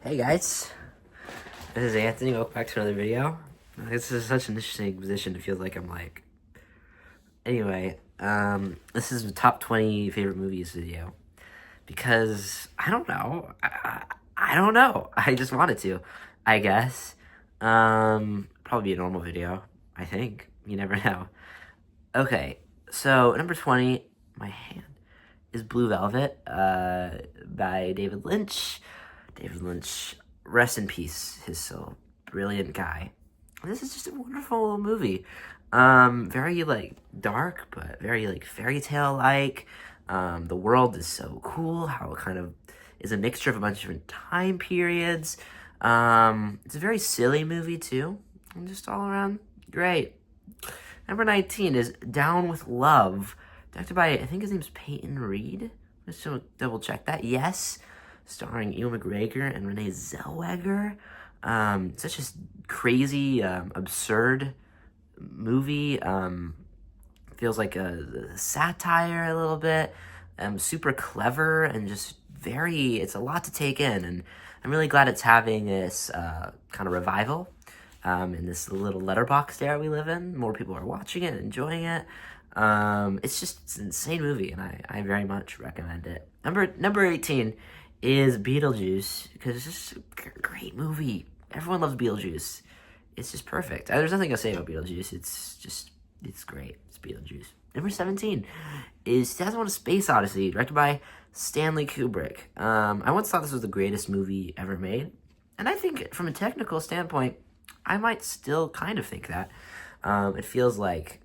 Hey guys, this is Anthony. Welcome back to another video. This is such an interesting position. It feels like I'm like. Anyway, this is the top 20 favorite movies video because I don't know. I don't know. I just wanted to, I guess. Probably be a normal video. I think you never know. Okay, so number 20, my hand is Blue Velvet, by David Lynch. David Lynch, rest in peace, his soul. Brilliant guy. This is just a wonderful movie. Very like dark, but very like fairy tale like. The world is so cool. How it kind of is a mixture of a bunch of different time periods. It's a very silly movie too, and just all around great. Number 19 is Down with Love, directed by, I think his name's Peyton Reed. Just to double check that. Yes, starring Ewan McGregor and Renee Zellweger. Such a crazy, absurd movie. Feels like a satire a little bit. Super clever and just it's a lot to take in. And I'm really glad it's having this kind of revival in this little letterbox era we live in. More people are watching it, enjoying it. It's an insane movie, and I very much recommend it. Number 18 is Beetlejuice, because it's just a great movie. Everyone loves Beetlejuice. It's just perfect. There's nothing to say about Beetlejuice. It's great. It's Beetlejuice. Number 17 is 2001: A Space Odyssey, directed by Stanley Kubrick. I once thought this was the greatest movie ever made, and I think from a technical standpoint, I might still kind of think that. It feels like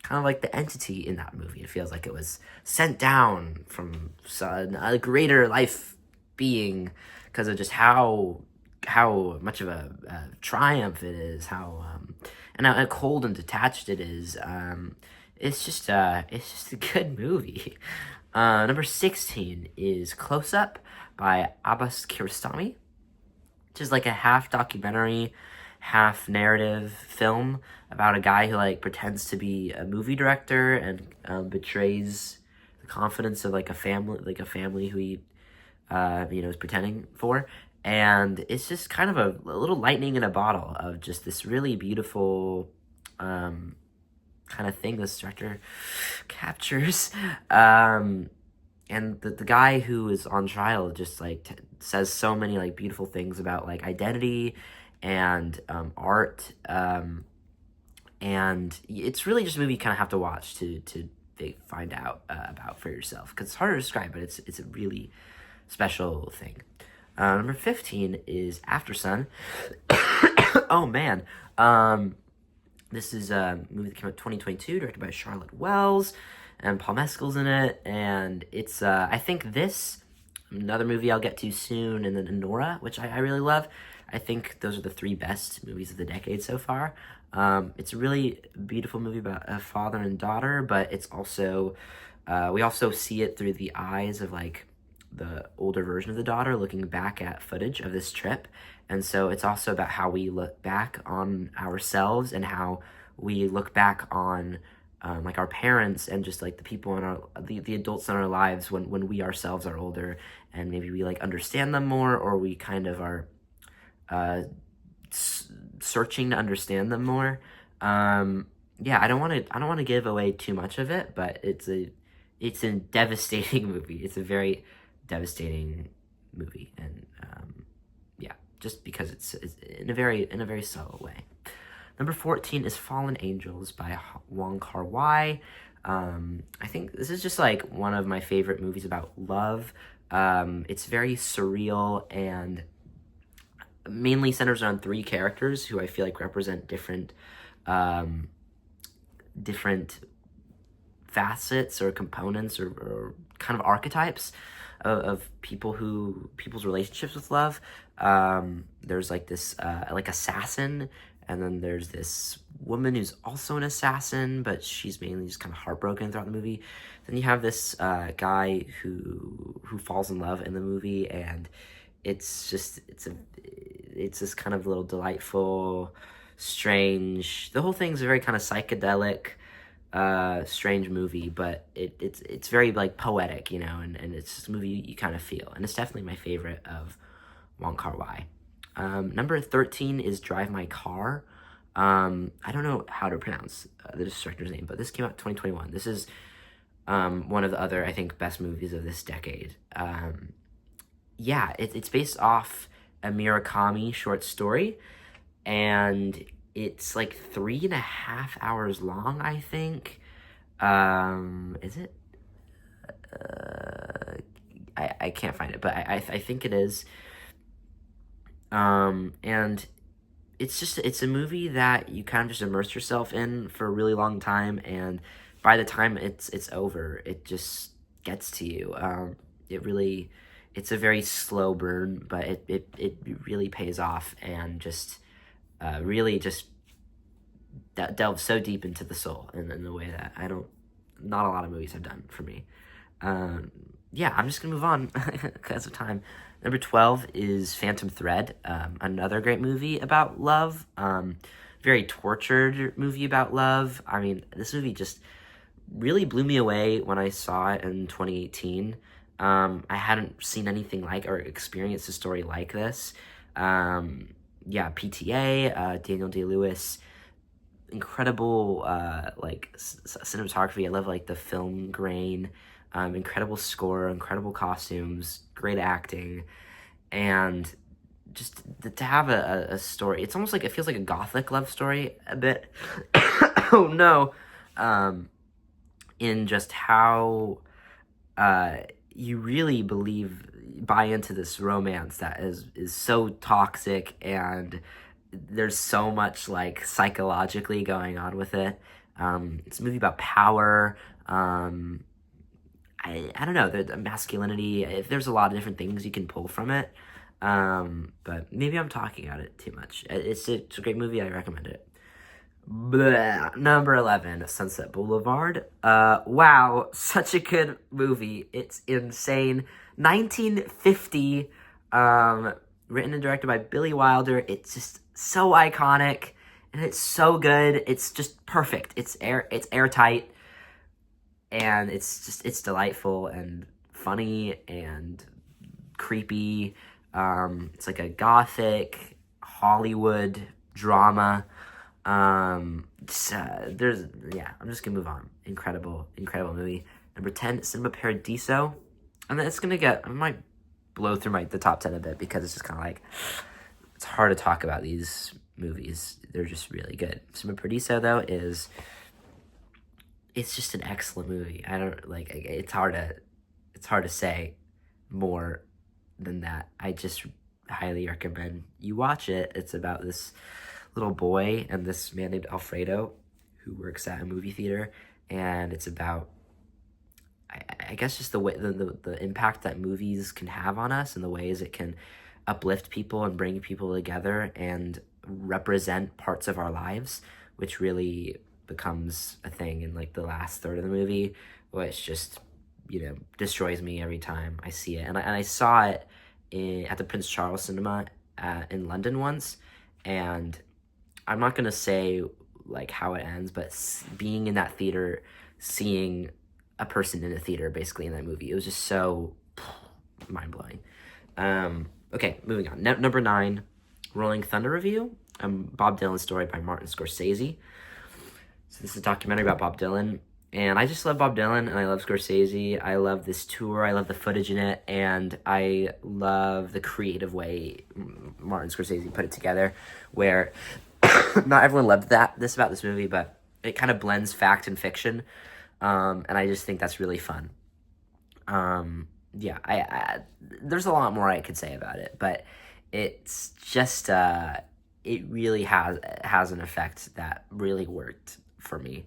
kind of like the entity in that movie. It feels like it was sent down from a greater life being because of just how much of a triumph it is, and how cold and detached it is. It's just a good movie. Number 16 is Close Up by Abbas Kiarostami, which is like a half documentary, half narrative film about a guy who like pretends to be a movie director and betrays the confidence of like a family who he is pretending for. And it's just kind of a little lightning in a bottle of just this really beautiful kind of thing this director captures. And the guy who is on trial just like says so many like beautiful things about like identity and art, and it's really just a movie you kind of have to watch to find out about for yourself, because it's hard to describe, but it's a really special thing. Number 15 is Aftersun. Oh man, this is a movie that came out 2022, directed by Charlotte Wells, and Paul Mescal's in it, and it's I think another movie I'll get to soon, and then Anora, which I really love. I think those are the three best movies of the decade so far. It's a really beautiful movie about a father and daughter, but it's also, we also see it through the eyes of like the older version of the daughter looking back at footage of this trip. And so it's also about how we look back on ourselves and how we look back on like our parents and just like the people in the adults in our lives when we ourselves are older, and maybe we like understand them more, or we kind of are searching to understand them more. Yeah, I don't want to give away too much of it, but it's a devastating movie. It's a very devastating movie, and yeah, just because it's in a very subtle way. Number 14 is Fallen Angels by Wong Kar-wai. I think this is just like one of my favorite movies about love. It's very surreal and mainly centers around three characters who I feel like represent different facets or components or kind of archetypes of people's relationships with love. There's like this like assassin, and then there's this woman who's also an assassin, but she's mainly just kind of heartbroken throughout the movie. Then you have this guy who falls in love in the movie, and it's this kind of little delightful, strange. The whole thing's a very kind of psychedelic, strange movie, but it's very like poetic, and it's just a movie you kind of feel, and it's definitely my favorite of Wong Kar-wai. Number 13 is Drive My Car. I don't know how to pronounce the director's name, but this came out in 2021. This is one of the other, I think, best movies of this decade. It's based off a Murakami short story, and it's like 3.5 hours long, I think. Is it? I can't find it, but I think it is. And it's a movie that you kind of just immerse yourself in for a really long time, and by the time it's over, it just gets to you. It's a very slow burn, but it really pays off, and just really just delves so deep into the soul in a way that not a lot of movies have done for me. I'm just gonna move on because of time. Number 12 is Phantom Thread, another great movie about love. Very tortured movie about love. I mean, this movie just really blew me away when I saw it in 2018. I hadn't seen anything like or experienced a story like this. PTA, Daniel Day-Lewis, incredible cinematography. I love like the film grain, incredible score, incredible costumes, great acting, and just to have a story. It's almost like it feels like a gothic love story a bit. Oh no. In just how you really buy into this romance that is so toxic, and there's so much like psychologically going on with it. It's a movie about power. I don't know, the masculinity. There's a lot of different things you can pull from it. But maybe I'm talking about it too much. It's a great movie. I recommend it. Number 11, Sunset Boulevard. Wow, such a good movie. It's insane. 1950, written and directed by Billy Wilder. It's just so iconic, and it's so good. It's just perfect. It's airtight, and it's delightful and funny and creepy. It's like a gothic Hollywood drama. I'm just gonna move on. Incredible movie. Number 10, Cinema Paradiso. And then I might blow through the top 10 a bit, because it's just kind of like, it's hard to talk about these movies. They're just really good. Cinema Paradiso, though, it's just an excellent movie. It's hard to say more than that. I just highly recommend you watch it. It's about this little boy and this man named Alfredo who works at a movie theater, and it's about, I guess, just the way the impact that movies can have on us, and the ways it can uplift people and bring people together and represent parts of our lives, which really becomes a thing in like the last third of the movie, which just destroys me every time I see it. And I saw it at the Prince Charles Cinema in London once, and I'm not gonna say like how it ends, but being in that theater, seeing a person in a theater basically in that movie, it was just so mind-blowing. Okay, moving on. Number 9, Rolling Thunder Review, Bob Dylan's story by Martin Scorsese. So this is a documentary about Bob Dylan, and I just love Bob Dylan, and I love Scorsese. I love this tour. I love the footage in it, and I love the creative way Martin Scorsese put it together, where not everyone loved this about this movie, but it kind of blends fact and fiction, and I just think that's really fun. There's a lot more I could say about it, but it's just it really has an effect that really worked for me,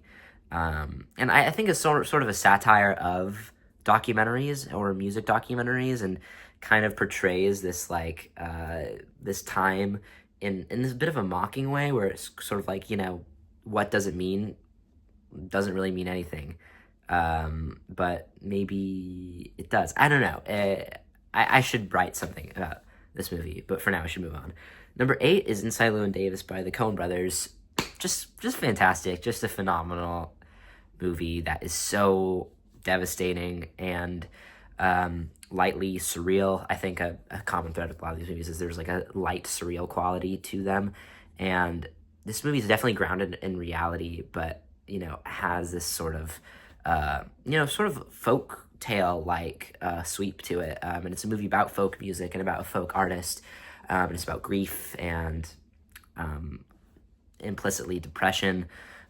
and I think it's sort of a satire of documentaries or music documentaries, and kind of portrays this this time in this bit of a mocking way, where it's sort of like, what does it mean? Doesn't really mean anything. But maybe it does. I don't know. I should write something about this movie, but for now I should move on. Number 8 is Inside Llewyn Davis by the Coen Brothers. Just fantastic. Just a phenomenal movie that is so devastating, and lightly surreal. I think a common thread with a lot of these movies is there's like a light surreal quality to them, and this movie is definitely grounded in reality, but has this sort of sort of folk tale like sweep to it. And it's a movie about folk music and about a folk artist, and it's about grief and um, implicitly depression,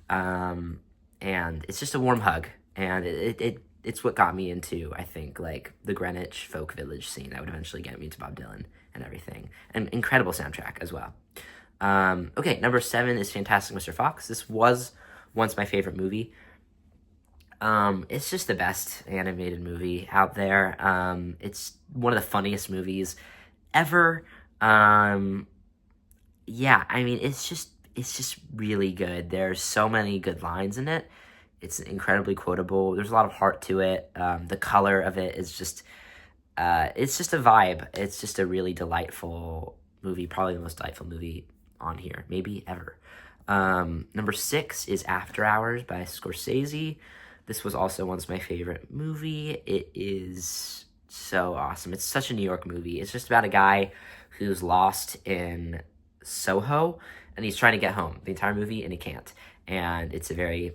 and it's just a warm hug, and it's what got me into, I think, like the Greenwich folk village scene that would eventually get me to Bob Dylan and everything. An incredible soundtrack as well. Okay, number 7 is Fantastic Mr. Fox. This was once my favorite movie. It's just the best animated movie out there. It's one of the funniest movies ever. Yeah, I mean, it's just really good. There's so many good lines in it. It's incredibly quotable. There's a lot of heart to it. The color of it is just, it's just a vibe. It's just a really delightful movie, probably the most delightful movie on here, maybe ever. Number 6 is After Hours by Scorsese. This was also once my favorite movie. It is so awesome. It's such a New York movie. It's just about a guy who's lost in Soho, and he's trying to get home the entire movie, and he can't. And it's a very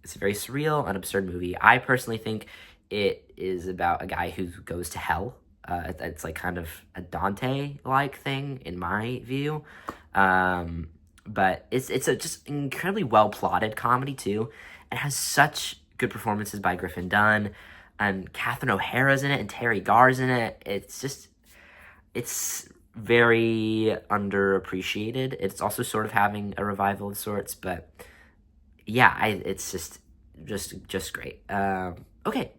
surreal and absurd movie. I personally think it is about a guy who goes to hell. It's like kind of a Dante-like thing in my view. But it's a just incredibly well plotted comedy too. It has such good performances by Griffin Dunn, and Catherine O'Hara's in it, and Terry Garr's in it. It's very underappreciated. It's also sort of having a revival of sorts, but yeah, it's just great. Okay,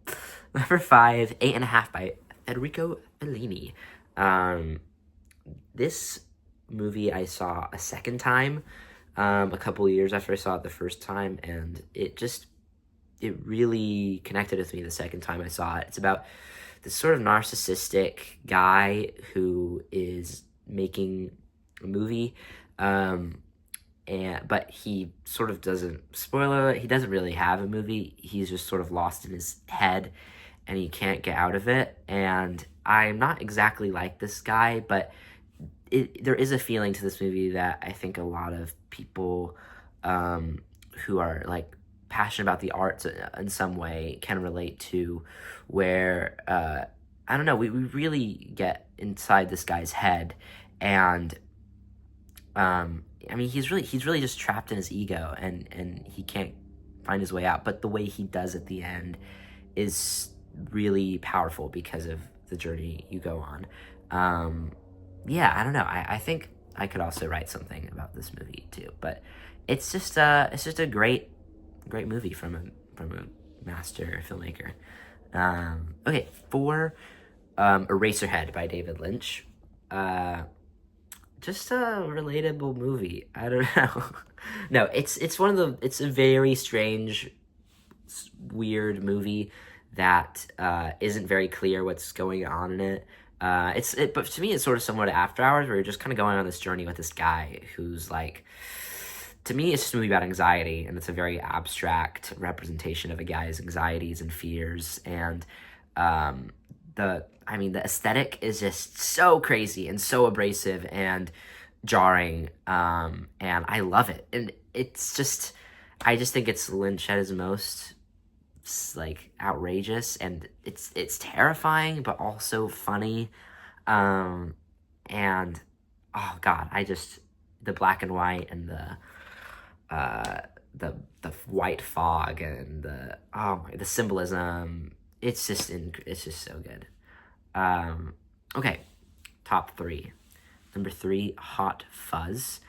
number 5, 8.5 by Federico Fellini. This movie I saw a second time, a couple of years after I saw it the first time, and it really connected with me the second time I saw it. It's about this sort of narcissistic guy who is making a movie, but he sort of doesn't, spoiler alert, he doesn't really have a movie. He's just sort of lost in his head, and he can't get out of it. And I'm not exactly like this guy, but there is a feeling to this movie that I think a lot of people who are like passionate about the arts in some way can relate to, where I don't know, we really get inside this guy's head, and I mean, he's really just trapped in his ego, and he can't find his way out. But the way he does at the end is really powerful because of the journey you go on. Yeah, I don't know. I think I could also write something about this movie too. But it's just a great movie from a master filmmaker. Okay, 4, Eraserhead by David Lynch. Just a relatable movie. I don't know. No, it's it's a very strange, weird movie that isn't very clear what's going on in it. But to me, it's sort of similar to After Hours, where you're just kind of going on this journey with this guy who's like, to me, it's just a movie about anxiety, and it's a very abstract representation of a guy's anxieties and fears. And the aesthetic is just so crazy and so abrasive and jarring, and I love it. And I just think it's Lynch at his most like outrageous, and it's terrifying but also funny, and oh god, the black and white and the white fog and the symbolism, it's just so good. Okay, top 3. Number 3, Hot Fuzz.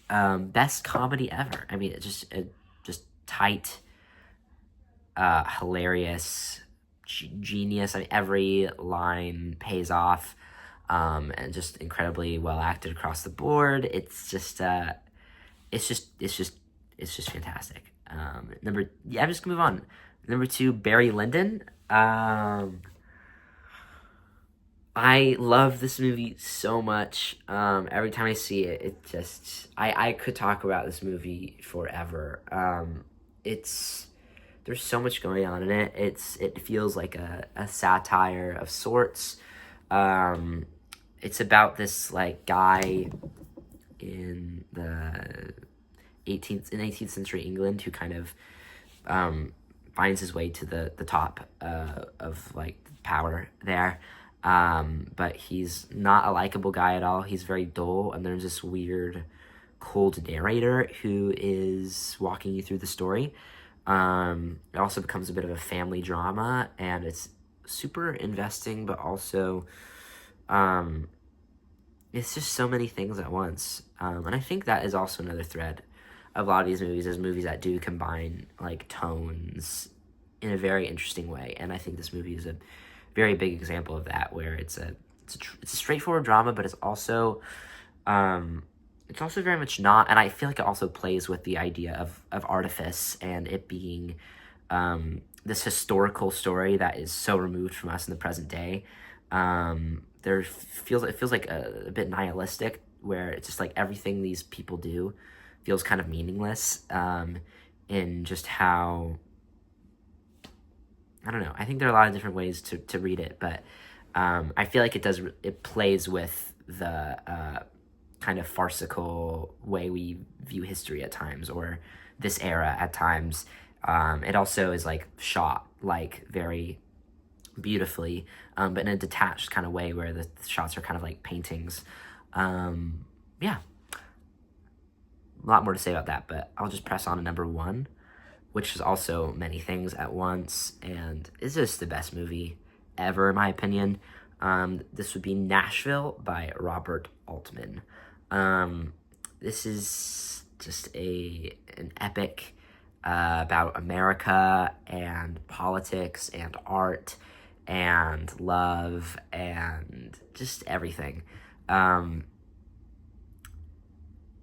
Best comedy ever. I mean, it's just tight, hilarious, genius. I mean, every line pays off, and just incredibly well acted across the board. It's just fantastic. I'm just gonna move on. Number 2, Barry Lyndon. I love this movie so much. Every time I see it, I could talk about this movie forever. There's there's so much going on in it. It feels like a satire of sorts. It's about this like guy in the 18th century England who kind of finds his way to the top of like power there. But he's not a likable guy at all. He's very dull, and there's this weird, cold narrator who is walking you through the story. It also becomes a bit of a family drama, and it's super investing, but also it's just so many things at once. And I think that is also another thread of a lot of these movies, is movies that do combine like tones in a very interesting way. And I think this movie is a very big example of that, where it's a straightforward drama, but it's also very much not. And I feel like it also plays with the idea of artifice and it being this historical story that is so removed from us in the present day. It feels like a bit nihilistic, where it's just like everything these people do feels kind of meaningless, in just how, I don't know. I think there are a lot of different ways to read it, but I feel like it plays with the kind of farcical way we view history at times, or this era at times. It also is like shot like very beautifully, but in a detached kind of way, where the shots are kind of like paintings. Yeah, a lot more to say about that, but I'll just press on to number one, which is also many things at once, and is just the best movie ever, in my opinion. This would be Nashville by Robert Altman. This is just an epic about America and politics and art and love and just everything.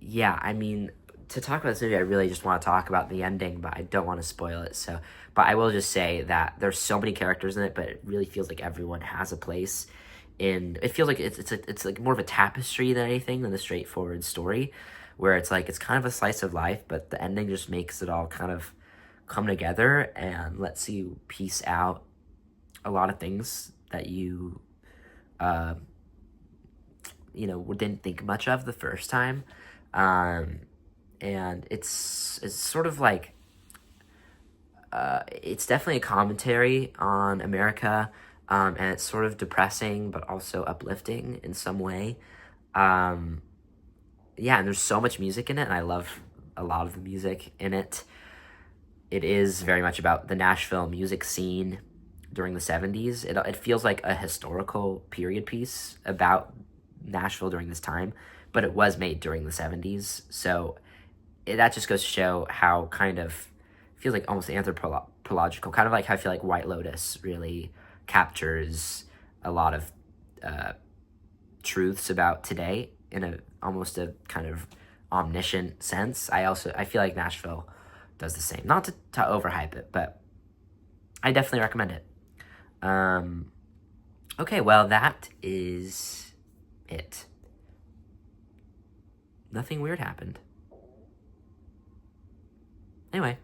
Yeah, I mean, to talk about this movie, I really just want to talk about the ending, but I don't want to spoil it. So, but I will just say that there's so many characters in it, but it really feels like everyone has a place. It feels like it's like more of a tapestry than anything, than a straightforward story, where it's like it's kind of a slice of life, but the ending just makes it all kind of come together and lets you piece out a lot of things that you didn't think much of the first time. And it's sort of like it's definitely a commentary on America, and it's sort of depressing but also uplifting in some way. Yeah, and there's so much music in it, and I love a lot of the music in it. It is very much about the Nashville music scene during the 70s. It feels like a historical period piece about Nashville during this time, but it was made during the 70s. So that just goes to show how kind of feels like almost anthropological, kind of like how I feel like White Lotus really captures a lot of truths about today in almost a kind of omniscient sense. I feel like Nashville does the same. Not to overhype it, but I definitely recommend it. Okay, well, that is it. Nothing weird happened. Anyway.